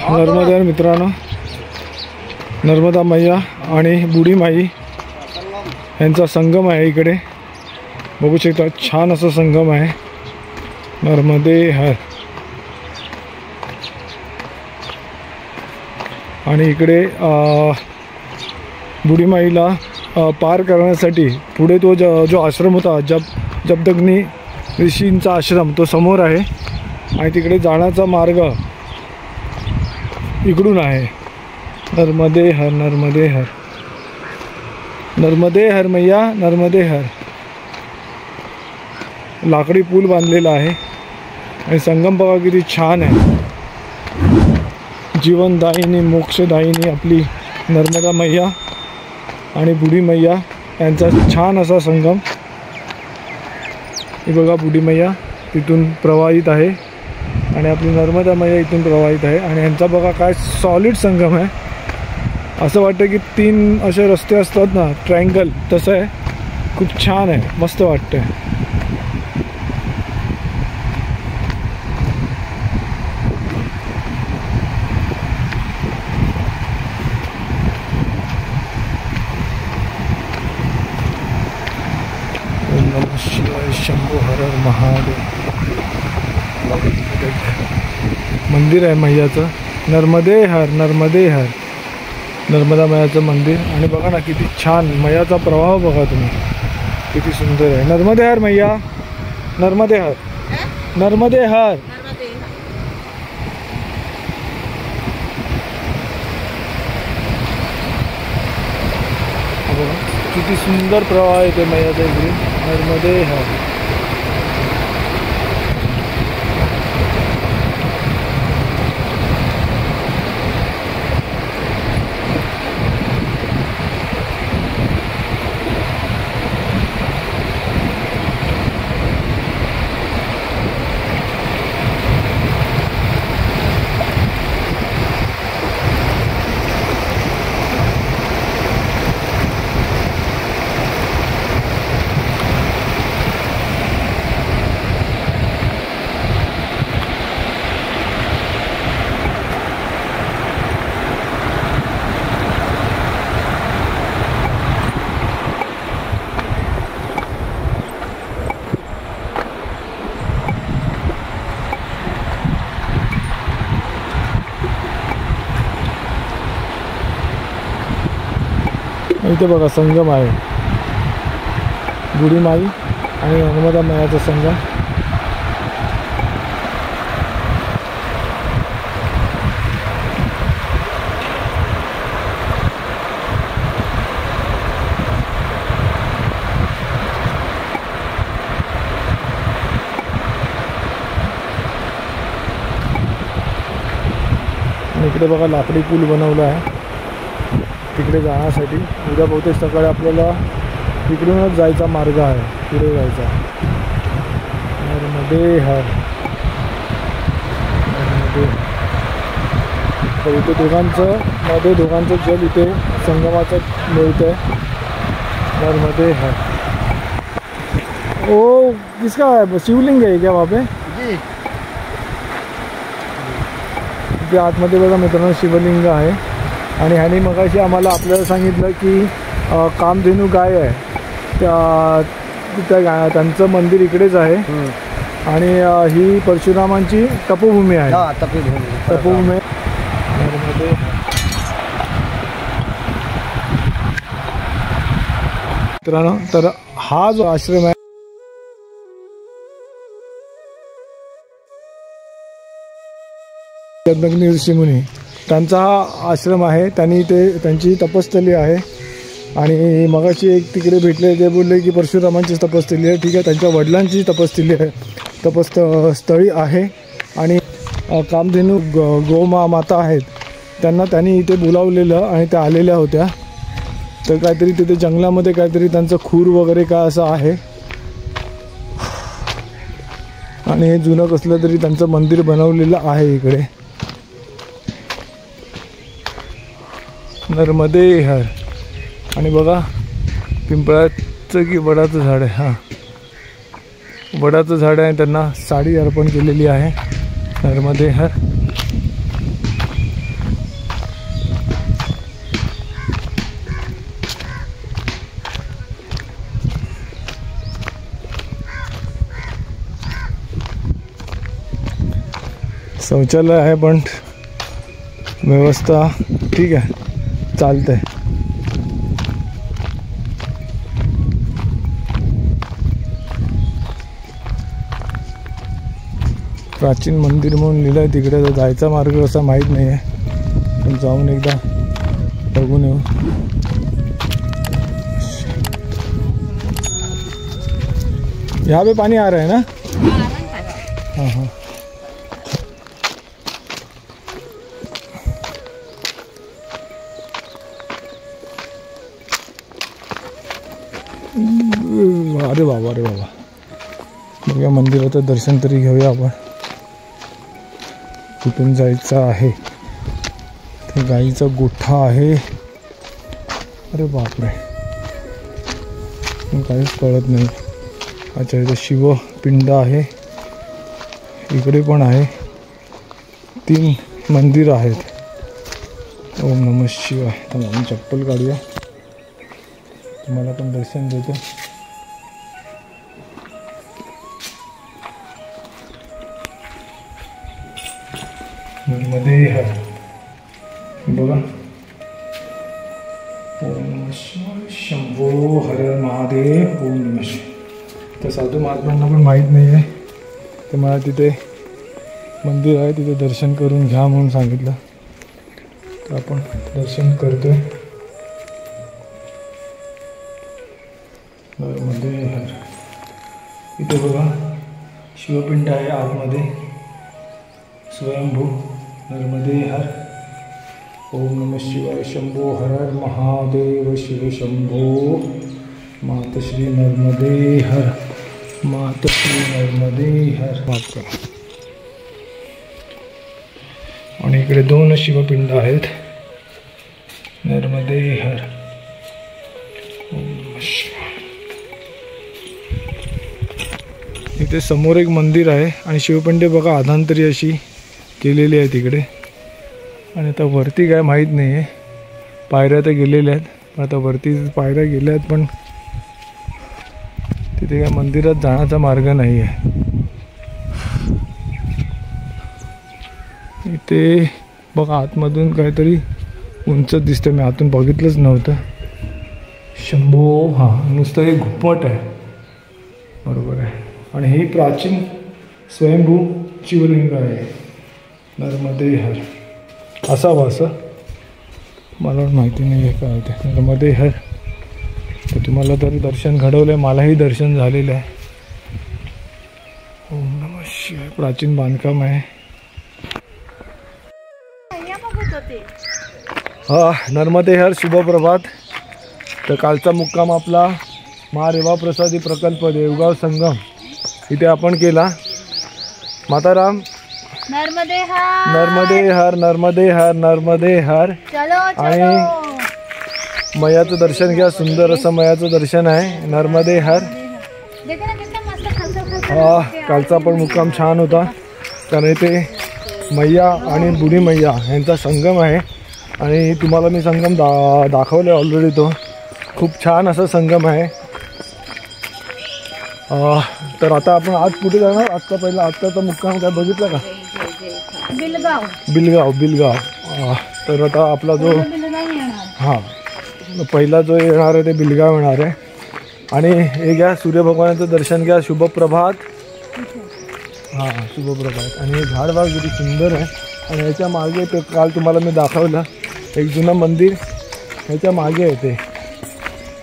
नर्मदा मित्रांनो, नर्मदा मैया आणि बुढी माई यांचा संगम आहे इकडे. बघू शकता छान असा संगम आहे. नर्मदे हर. आणि इकडे बुढी माईला पार करण्यासाठी पुढे तो जो आश्रम होता जमदग्नी ऋषींचा आश्रम तो समोर आहे आणि तिकडे जाण्याचा मार्ग इकडून आहे. नर्मदे हर, नर्मदे हर, नर्मदे हर मैया, नर्मदे हर. लाकडी पूल बांधलेला आहे आणि संगम बघा किती छान आहे. जीवनदायिनी मोक्षदायिनी आपली नर्मदा मैया आणि बुढी मैया यांचा छान असा संगम. हे बघा बुढी मैया तिथून प्रवाहित आहे आणि आपली नर्मदा मैया इथून प्रवाहित आहे आणि यांचा बघा काय सॉलिड संगम आहे. असं वाटतं की 3 असे रस्ते असतात ना, ट्रायंगल, तसं आहे. खूप छान आहे, मस्त वाटतं. शिवाय शंभू हर हर महादेव. मंदिर आहे मैयाचं. नर्मदे हर, नर्मदे हर. नर्मदा मैयाचं मंदिर. आणि बघा ना किती छान मैयाचा प्रवाह बघा तुम्ही, किती सुंदर आहे. नर्मदे हर मैया, नर्मदे हर, नर्मदे हर. किती सुंदर प्रवाह येते मैयाच्या इकडे. नर्मदे हर. इथे बघा संगम आहे. बुढी माई आणि नर्मदा मैयाचा संगम. इकडे बघा लाकडी पूल बनवला आहे तिकडे जाण्यासाठी. उद्या बहुतेक सकाळी आपल्याला तिकडूनच जायचा मार्ग आहे, पुढे जायचा. नर्मदे हर, नर्मदे. तर इथे दोघांचं जल इथे संगमाचं मिळतं आहे. नर्मदे हर. ओ किसका है? शिवलिंग आहे क्या वहाँ पे? इथे आतमध्ये बघा मित्रांनो शिवलिंग आहे. आणि ह्याने मगाशी आम्हाला आपल्याला सांगितलं की कामधेनू गाय आहे त्या त्यांचं मंदिर इकडेच आहे. आणि ही परशुरामांची तपोभूमी आहे. तपोभूमी. मित्रांनो, तर हा जो आश्रम आहे जमदग्नी ऋषीमुनी त्यांचा हा आश्रम आहे. त्यांनी त्यांची तपस्थली आहे. आणि मगाशी एक तिकडे भेटले, ते बोलले की परशुरामांची तपस्थली आहे. ठीक आहे, त्यांच्या वडिलांची तपस्थली आहे, तपस्थळी आहे. आणि कामधेनू गोमाता आहेत, त्यांनी इथे बोलावलेलं आणि त्या आलेल्या होत्या. तर काहीतरी तिथे जंगलामध्ये काहीतरी त्यांचं खूर वगैरे काय असं आहे. आणि हे जुनं कसलं तरी त्यांचं मंदिर बनवलेलं आहे इकडे. नर्मदे हर. आणि बघा पिंपळाचं की वडाचं झाड आहे. हां, वडाचं झाड आहे. त्यांना साडी अर्पण केलेली आहे. नर्मदे हर. शौचालय आहे पण व्यवस्था ठीक आहे, चालतंय. प्राचीन मंदिर म्हणून लिहिलं आहे तिकडे, तर जायचा मार्ग असा माहीत नाही आहे, पण जाऊन एकदा बघून येऊ. यहाँ पे पानी आ रहा है ना? हाँ हाँ. अरे बाबा, अरे बाबा. बघूया मंदिराचं दर्शन तरी घेऊया आपण. कुठून जायचं आहे? ते गाईचा गोठा आहे. अरे बापरे, काहीच कळत नाही. अच्छा, इथं शिवपिंड आहे, इकडे पण आहे. 3 मंदिर आहेत. ओम नमः शिवाय. तर आपण चप्पल काढूया, तुम्हाला पण दर्शन देतो. मध्ये बघा, ओम नमः शिवाय, शंभो हर महादेव, ओम नमः शिवाय. तर साधू महात्म्यांना पण माहीत नाही आहे, तर मला तिथे मंदिर आहे, तिथे दर्शन करून घ्या म्हणून सांगितलं. तर आपण दर्शन करतोय. मध्ये हर, इथे बघा शिवपिंड आहे आतमध्ये, स्वयंभू. नर्मदे हर. ओम नमः शिवाय, शंभो हर हर महादेव, शिव शंभो. मातश्री नर्मदे हर, मातश्री नर्मदे हर. माफ करा. आणि इकडे 2 शिवपिंड आहेत. नर्मदे हर. ओम नमः शिवाय. इथे समोर एक मंदिर आहे आणि शिवपिंडे बघा अधांतरी अशी केलेली आहे तिकडे. आणि आता वरती काय माहीत नाही आहे. पायऱ्या तर गेलेल्या आहेत, पण आता वरती पायऱ्या गेल्या आहेत, पण तिथे काय मंदिरात जाण्याचा मार्ग नाही आहे. इथे बघा आतमधून काहीतरी उंच दिसतं, मी आतून बघितलंच नव्हतं. शंभो, हां, नुसतं एक घुपट आहे, बरोबर आहे. आणि ही प्राचीन स्वयंभू शिवलिंग आहे. नर्मदे हर असावं असं, मला माहिती नाही आहे काय होते. नर्मदे हर. तर तुम्हाला तर दर्शन घडवलं आहे, मलाही दर्शन झालेलं आहे. ओम नमः शिवाय. प्राचीन बांधकाम आहे. हा, नर्मदे हर, शुभप्रभात. तर कालचा मुक्काम आपला महारेवा प्रसादी प्रकल्प देवगाव संगम इथे आपण केला. माताराम. नर्मदे हर, नर्मदे हर, नर्मदे हर, नर्मदे हर. आणि मयाचं दर्शन घ्या, सुंदर असं मयाचं दर्शन आहे. नर्मदे हर. हा, कालचा पण मुक्काम छान होता, कारण इथे मैया आणि बुढी मैया यांचा संगम आहे. आणि तुम्हाला मी संगम दाखवलं आहे ऑलरेडी. तो खूप छान असा संगम आहे. तर आता आपण आज कुठे जाणार? आत्ताचा मुक्काम काय बघितलं का? बिलगाव. बिलगाव, बिलगाव. तर आता आपला जो हां पहिला जो येणार आहे ते बिलगाव येणार आहे. आणि हे घ्या, सूर्यभगवानाचं दर्शन घ्या. शुभप्रभात. हां, शुभप्रभात. आणि हे झाडबाग किती सुंदर आहे. आणि ह्याच्या मागे ते काल तुम्हाला मी दाखवलं एक जुनं मंदिर, ह्याच्या मागे आहे ते.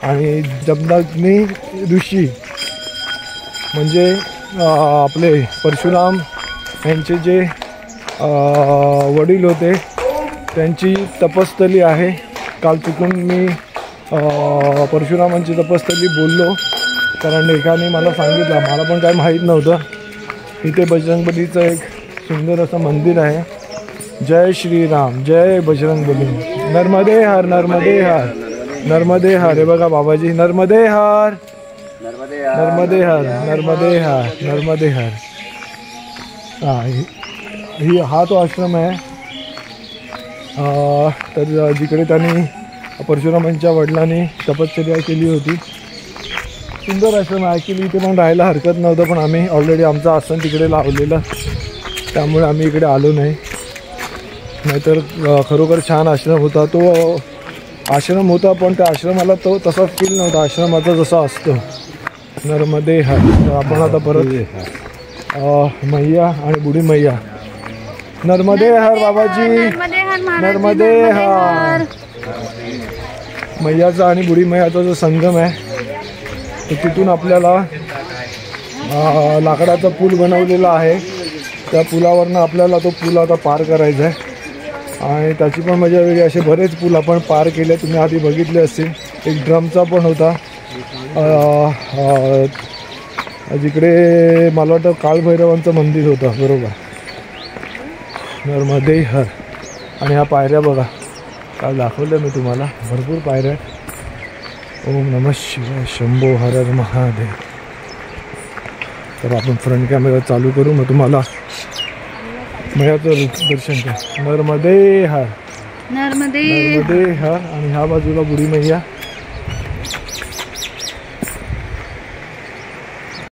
आणि जमदग्नी ऋषी म्हणजे आपले परशुराम यांचे जे वडील होते त्यांची तपस्थली आहे. काल चुकून मी परशुरामांची तपस्थली बोललो, कारण एकाने मला सांगितलं, मला पण काय माहीत नव्हतं. इथे बजरंगबलीचं एक सुंदर असं मंदिर आहे. जय श्रीराम, जय बजरंगबली. नर्मदे हर, नर्मदे हर, नर्मदे हर. हे बघा बाबाजी, नर्मदे हर, नर्मदे हर, नर्मदे हर, नर्मदे हर. हा तो आश्रम आहे. तर जिकडे त्यांनी परशुरामांच्या वडिलांनी तपश्चर्या केली होती. सुंदर आश्रम आहे. ॲक्च्युली इथे पण राहायला हरकत नव्हतं, पण आम्ही ऑलरेडी आमचं आसन तिकडे लावलेलं. त्यामुळे आम्ही इकडे आलो नाही. नाहीतर खरोखर छान आश्रम होता. तो आश्रम होता पण त्या आश्रमाला तो तसा फील नव्हता आश्रमाचा जसा असतो. नर्मदे हर. आपण आता परत मैया आणि बुढी मैया. नर्मदे हर बाबाजी. नर्मदे हर. मैयाचा आणि बुढी मैयाचा जो संगम आहे तर तिथून आपल्याला लाकडाचा पूल बनवलेला आहे. त्या पुलावरनं आपल्याला तो पूल आता पार करायचा आहे आणि त्याची पण मजा वेगळी. असे बरेच पूल आपण पार केले, तुम्ही आधी बघितले असतील. एक ड्रमचा पण होता जिकडे मला वाटतं काळभैरवांचं मंदिर होतं. बरोबर. नर्मदे हर. आणि ह्या पायऱ्या बघा, काल दाखवल्या मी तुम्हाला, भरपूर पायऱ्या आहेत. ओम नमः शिवाय, शंभो हर हर महादेव. तर आपण फ्रंट कॅमेरा चालू करू, मग तुम्हाला मैयाचं दर्शन घ्या. नर्मदे हर. नर्मदे नर्मदे हर. आणि ह्या बाजूला बुढी मैया.